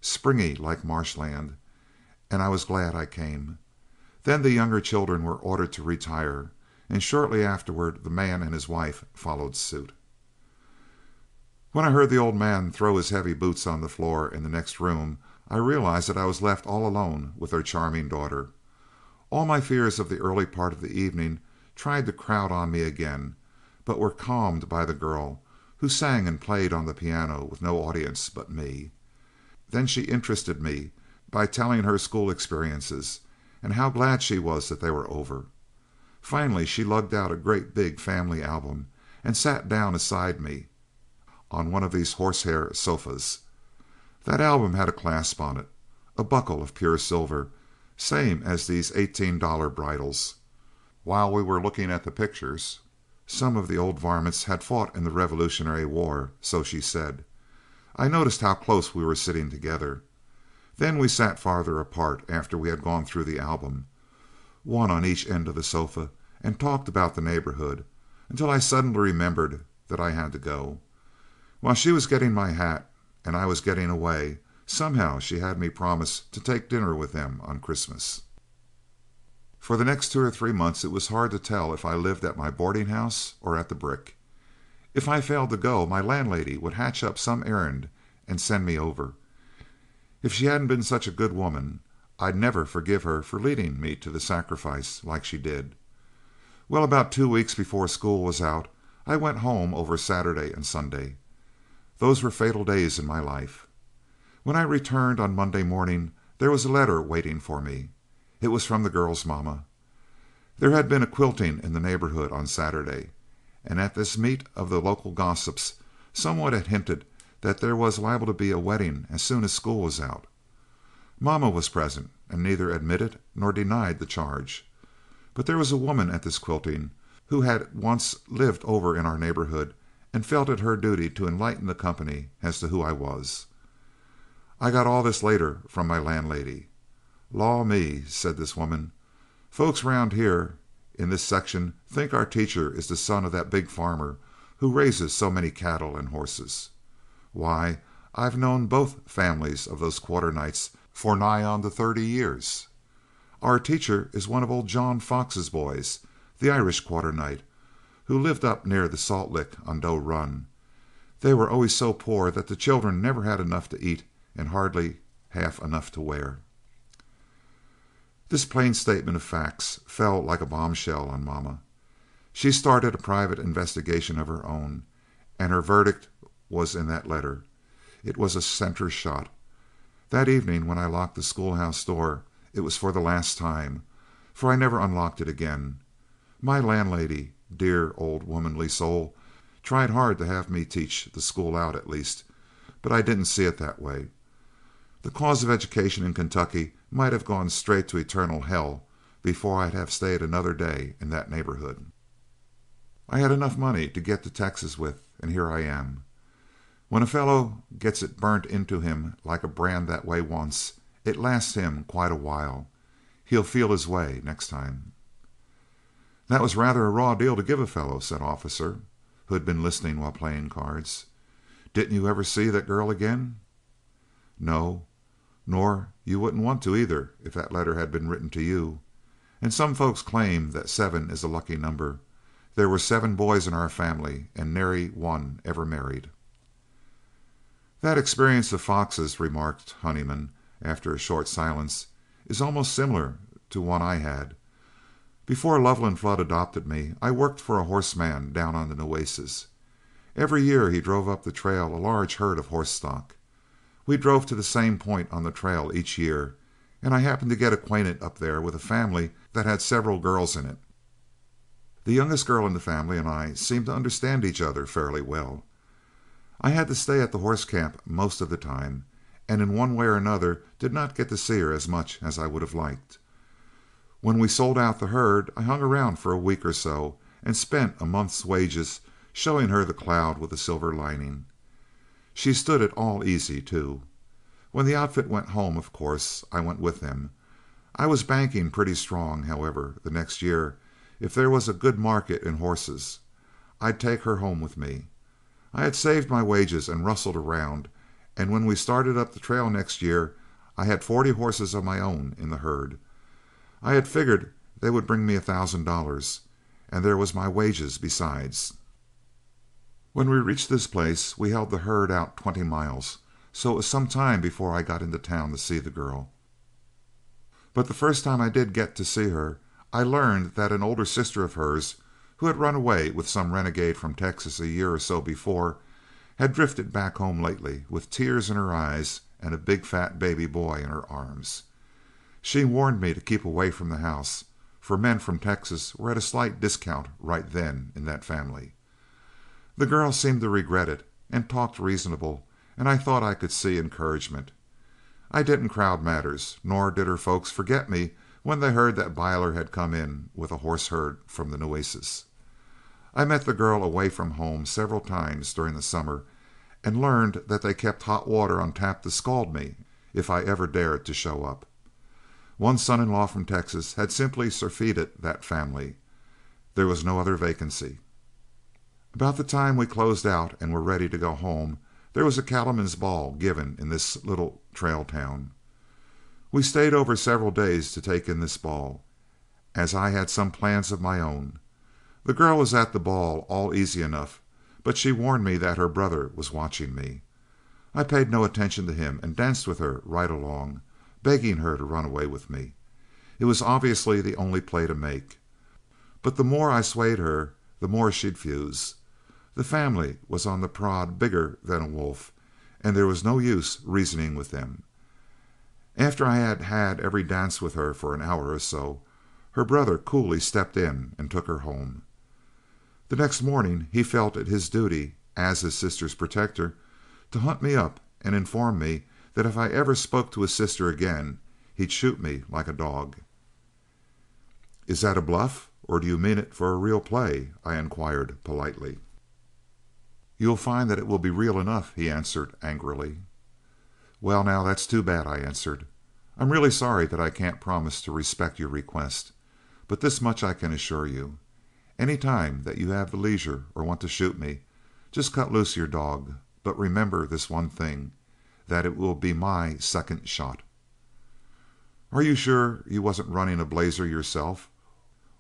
springy like marshland, and I was glad I came. Then the younger children were ordered to retire, and shortly afterward the man and his wife followed suit. When I heard the old man throw his heavy boots on the floor in the next room, I realized that I was left all alone with their charming daughter. All my fears of the early part of the evening tried to crowd on me again, but were calmed by the girl, who sang and played on the piano with no audience but me. Then she interested me by telling her school experiences, and how glad she was that they were over. Finally she lugged out a great big family album and sat down beside me on one of these horsehair sofas. That album had a clasp on it, a buckle of pure silver, same as these $18 bridles. While we were looking at the pictures, some of the old varmints had fought in the Revolutionary War, so she said. I noticed how close we were sitting together. Then we sat farther apart after we had gone through the album, one on each end of the sofa, and talked about the neighborhood, until I suddenly remembered that I had to go. While she was getting my hat and I was getting away, somehow she had me promise to take dinner with them on Christmas. For the next 2 or 3 months it was hard to tell if I lived at my boarding house or at the Brick. If I failed to go, my landlady would hatch up some errand and send me over. If she hadn't been such a good woman, I'd never forgive her for leading me to the sacrifice like she did. Well, about 2 weeks before school was out, I went home over Saturday and Sunday. Those were fatal days in my life. When I returned on Monday morning, there was a letter waiting for me. It was from the girl's mama. There had been a quilting in the neighborhood on Saturday, and at this meet of the local gossips, someone had hinted that there was liable to be a wedding as soon as school was out. Mama was present, and neither admitted nor denied the charge. But there was a woman at this quilting who had once lived over in our neighborhood and felt it her duty to enlighten the company as to who I was. I got all this later from my landlady. "Law me," said this woman, "folks round here in this section think our teacher is the son of that big farmer who raises so many cattle and horses. Why, I've known both families of those Quarternights for nigh on to 30 years. Our teacher is one of old John Fox's boys, the Irish Quarternight, who lived up near the Salt Lick on Doe Run. They were always so poor that the children never had enough to eat and hardly half enough to wear." This plain statement of facts fell like a bombshell on Mama. She started a private investigation of her own, and her verdict was in that letter. It was a center shot. That evening when I locked the schoolhouse door, it was for the last time, for I never unlocked it again. My landlady, dear old womanly soul, tried hard to have me teach the school out at least, but I didn't see it that way. The cause of education in Kentucky might have gone straight to eternal hell before I'd have stayed another day in that neighborhood. I had enough money to get to Texas with, and here I am. When a fellow gets it burnt into him like a brand that way once, it lasts him quite a while. He'll feel his way next time. "That was rather a raw deal to give a fellow," said Officer, who had been listening while playing cards. "Didn't you ever see that girl again?" "No, nor you wouldn't want to either if that letter had been written to you. And some folks claim that 7 is a lucky number. There were 7 boys in our family, and nary one ever married." "That experience of Fox's," remarked Honeyman, after a short silence, "is almost similar to one I had. Before Loveland Flood adopted me, I worked for a horseman down on the Nueces. Every year he drove up the trail a large herd of horse stock. We drove to the same point on the trail each year, and I happened to get acquainted up there with a family that had several girls in it. The youngest girl in the family and I seemed to understand each other fairly well. I had to stay at the horse camp most of the time, and in one way or another did not get to see her as much as I would have liked. When we sold out the herd, I hung around for a week or so and spent a month's wages showing her the cloud with the silver lining. She stood it all easy, too. When the outfit went home, of course, I went with them. I was banking pretty strong, however, the next year, if there was a good market in horses, I'd take her home with me. I had saved my wages and rustled around, and when we started up the trail next year I had 40 horses of my own in the herd. I had figured they would bring me $1,000, and there was my wages besides. When we reached this place we held the herd out 20 miles, so it was some time before I got into town to see the girl. But the first time I did get to see her, I learned that an older sister of hers, who had run away with some renegade from Texas a year or so before, had drifted back home lately with tears in her eyes and a big fat baby boy in her arms. She warned me to keep away from the house, for men from Texas were at a slight discount right then in that family. The girl seemed to regret it and talked reasonable, and I thought I could see encouragement. I didn't crowd matters, nor did her folks forget me when they heard that Byler had come in with a horse herd from the Nueces. I met the girl away from home several times during the summer, and learned that they kept hot water on tap to scald me if I ever dared to show up. One son-in-law from Texas had simply surfeited that family. There was no other vacancy. About the time we closed out and were ready to go home, there was a cattleman's ball given in this little trail town. We stayed over several days to take in this ball, as I had some plans of my own. The girl was at the ball all easy enough, but she warned me that her brother was watching me. I paid no attention to him and danced with her right along, begging her to run away with me. It was obviously the only play to make. But the more I swayed her, the more she'd fuse. The family was on the prod bigger than a wolf, and there was no use reasoning with them. After I had had every dance with her for an hour or so, her brother coolly stepped in and took her home. The next morning he felt it his duty, as his sister's protector, to hunt me up and inform me that if I ever spoke to his sister again, he'd shoot me like a dog. "Is that a bluff, or do you mean it for a real play?" I inquired politely. "You'll find that it will be real enough," he answered angrily. "Well, now, that's too bad," I answered. "I'm really sorry that I can't promise to respect your request, but this much I can assure you. Any time that you have the leisure or want to shoot me, just cut loose your dog, but remember this one thing, that it will be my second shot." "Are you sure you wasn't running a blazer yourself,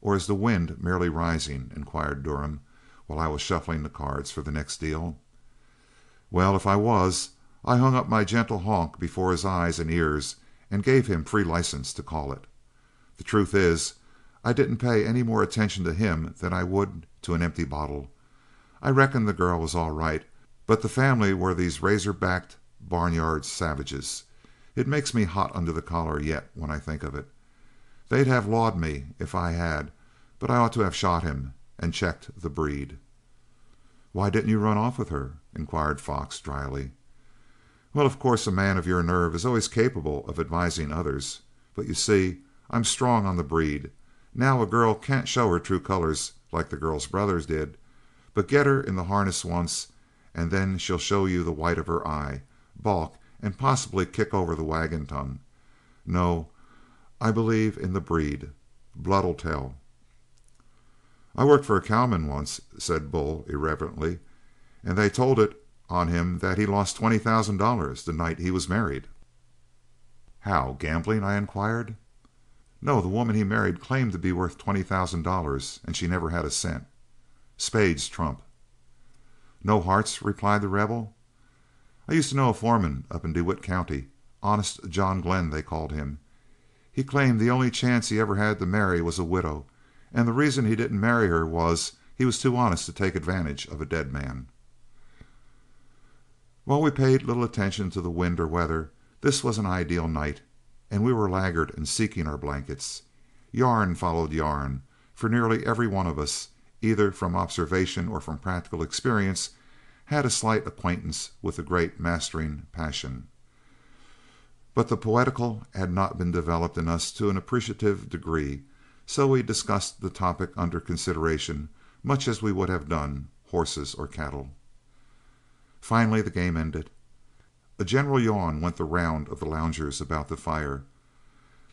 or is the wind merely rising?" inquired Durham, while I was shuffling the cards for the next deal. "Well, if I was, I hung up my gentle honk before his eyes and ears and gave him free license to call it. The truth is, I didn't pay any more attention to him than I would to an empty bottle. I reckoned the girl was all right, but the family were these razor-backed barnyard savages. It makes me hot under the collar yet when I think of it. They'd have lawed me if I had, but I ought to have shot him and checked the breed." "Why didn't you run off with her?" inquired Fox dryly. "Well, of course a man of your nerve is always capable of advising others, but you see, I'm strong on the breed. Now a girl can't show her true colors like the girl's brothers did, but get her in the harness once, and then she'll show you the white of her eye, balk, and possibly kick over the wagon tongue. No, I believe in the breed. Blood'll tell." "I worked for a cowman once," said Bull irreverently, "and they told it on him that he lost $20,000 the night he was married." "How, gambling?" I inquired. "No, the woman he married claimed to be worth $20,000, and she never had a cent. Spades trump." "No hearts?" replied the rebel. "I used to know a foreman up in DeWitt County, Honest John Glenn they called him. He claimed the only chance he ever had to marry was a widow, and the reason he didn't marry her was he was too honest to take advantage of a dead man." While we paid little attention to the wind or weather, this was an ideal night, and we were laggard and seeking our blankets. Yarn followed yarn, for nearly every one of us, either from observation or from practical experience, had a slight acquaintance with the great mastering passion. But the poetical had not been developed in us to an appreciative degree, so we discussed the topic under consideration much as we would have done horses or cattle. Finally the game ended. A general yawn went the round of the loungers about the fire.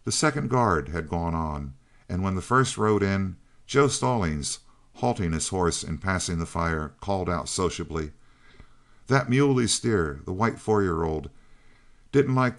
The second guard had gone on, and when the first rode in, Joe Stallings, halting his horse in passing the fire, called out sociably, That muley steer, the white 4 year old, didn't like